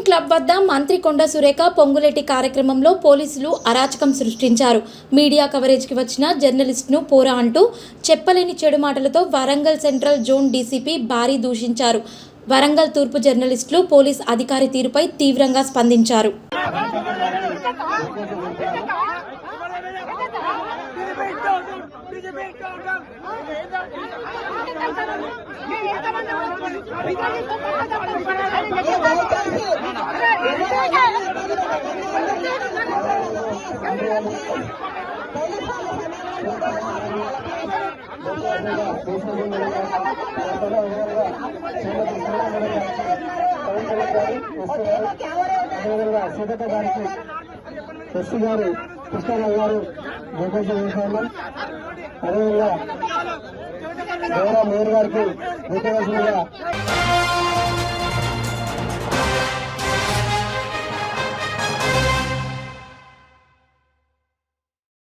Club వద్ద మంత్రి కొండ సురేఖ పొంగులేటి కార్యక్రమంలో పోలీసులు అరాచకం సృష్టించారు. మీడియా కవరేజ్కి వచ్చిన జర్నలిస్ట్ను పోరా అంటూ చెప్పలేని చెడు మాటలతో వరంగల్ సెంట్రల్ జోన్ డీసీపీ భారీ దూషించారు. వరంగల్ తూర్పు జర్నలిస్టులు పోలీస్ అధికారి తీరుపై తీవ్రంగా స్పందించారు. సీతక్క గారికి ఎస్సీ గారు కృష్ణరావు గారు అదేవిధంగా గౌరవ మేయర్ గారికి